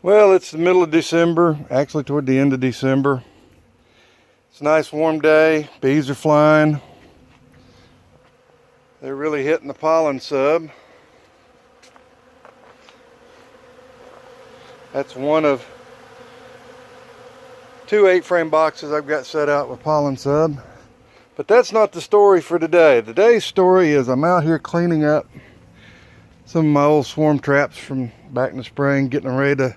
Well, it's the middle of December, actually toward the end of December. It's a nice warm day, bees are flying. They're really hitting the pollen sub. That's one of 2 8-frame boxes I've got set out with pollen sub. But that's not the story for today. Today's story is I'm out here cleaning up some of my old swarm traps from back in the spring, getting them ready to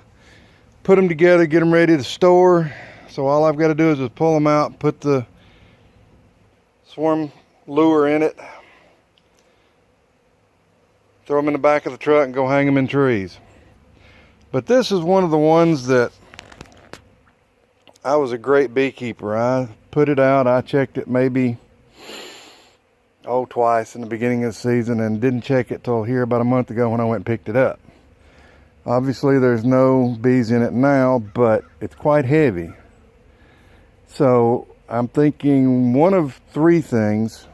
put them together, get them ready to store. So all I've got to do is just pull them out, put the swarm lure in it, throw them in the back of the truck and go hang them in trees. But this is one of the ones that I was a great beekeeper. I put it out, I checked it maybe twice in the beginning of the season and didn't check it till here about a month ago when I went and picked it up. Obviously there's no bees in it now, but it's quite heavy. So I'm thinking one of 3 things.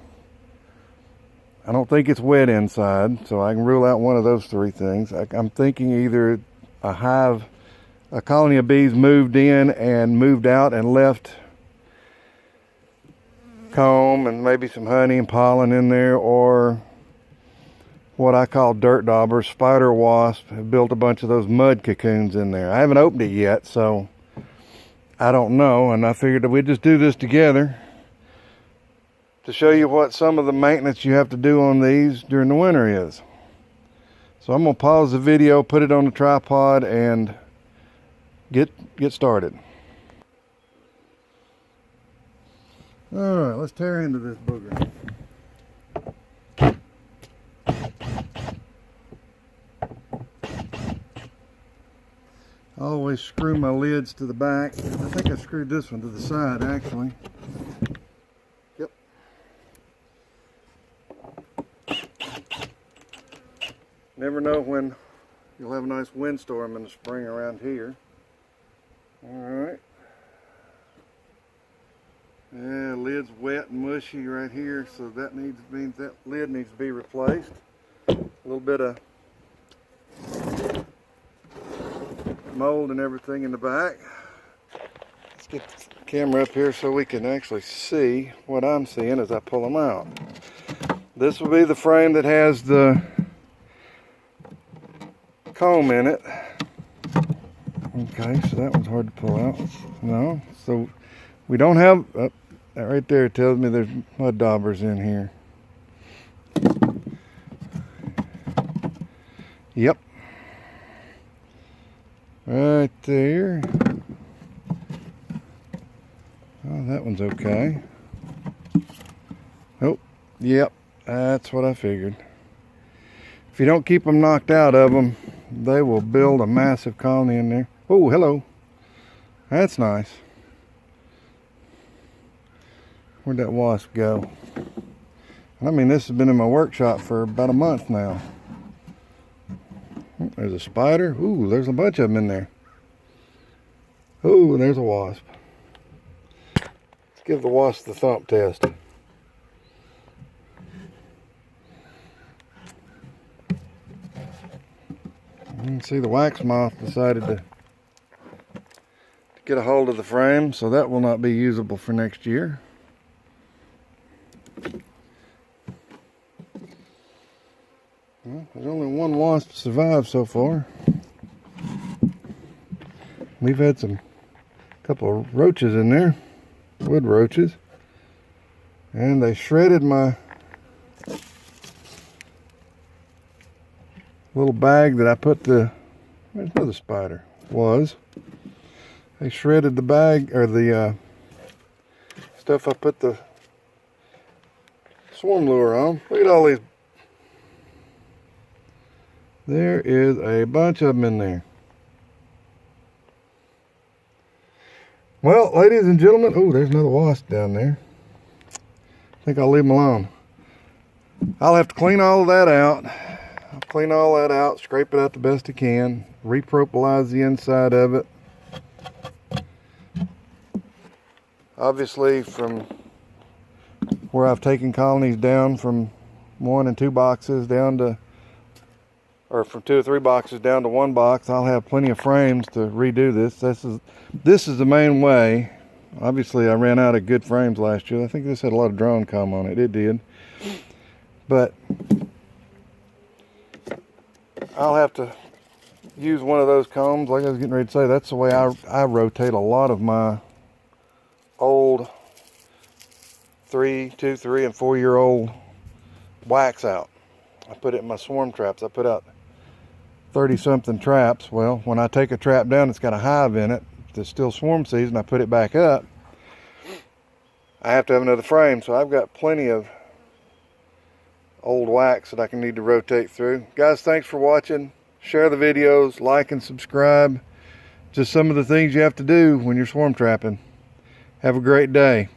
I don't think it's wet inside, so I can rule out one of those 3 things. I'm thinking either a colony of bees moved in and moved out and left comb and maybe some honey and pollen in there, or what I call dirt daubers, spider wasp, have built a bunch of those mud cocoons in there. I haven't opened it yet, so I don't know, and I figured that we'd just do this together to show you what some of the maintenance you have to do on these during the winter is. So I'm going to pause the video, put it on the tripod, and get started. Alright, let's tear into this booger. I always screw my lids to the back. I think I screwed this one to the side, actually. Yep. Never know when you'll have a nice windstorm in the spring around here. Alright. Yeah, lid's wet and mushy right here, so that means that lid needs to be replaced. A little bit of mold and everything in the back. Let's get the camera up here so we can actually see what I'm seeing as I pull them out. This will be the frame that has the comb in it. Okay, so that one's hard to pull out. No, so we don't have, that right there tells me there's mud daubers in here. Yep. Right there. Oh, that one's okay. Oh, yep, that's what I figured. If you don't keep them knocked out of them, they will build a massive colony in there. Oh, hello. That's nice. Where'd that wasp go? I mean, this has been in my workshop for about a month now. Oh, there's a spider. Ooh, there's a bunch of them in there. Ooh, there's a wasp. Let's give the wasp the thump test. You can see the wax moth decided to get a hold of the frame, so that will not be usable for next year. Well, there's only one wasp survived so far. We've had a couple of roaches in there, wood roaches, and they shredded my little bag that I put where's the spider was. They shredded the bag, or the stuff I put the swarm lure on. Look at all these. There is a bunch of them in there. Well, ladies and gentlemen, oh, there's another wasp down there. I think I'll leave them alone. I'll have to clean all of that out. I'll clean all that out, scrape it out the best I can, repropylize the inside of it. Obviously, from where I've taken colonies down from 1 and 2 boxes down to or from 2 or 3 boxes down to 1 box, I'll have plenty of frames to redo this. This is the main way. Obviously, I ran out of good frames last year. I think this had a lot of drone comb on it. It did. But I'll have to use one of those combs. Like I was getting ready to say, that's the way I rotate a lot of my old 2, 3, and 4-year-old wax out. I put it in my swarm traps. I put out 30-something traps. Well, when I take a trap down, it's got a hive in it. It's still swarm season. I put it back up. I have to have another frame, so I've got plenty of old wax that I can need to rotate through. Guys, thanks for watching. Share the videos, like and subscribe. Just some of the things you have to do when you're swarm trapping. Have a great day.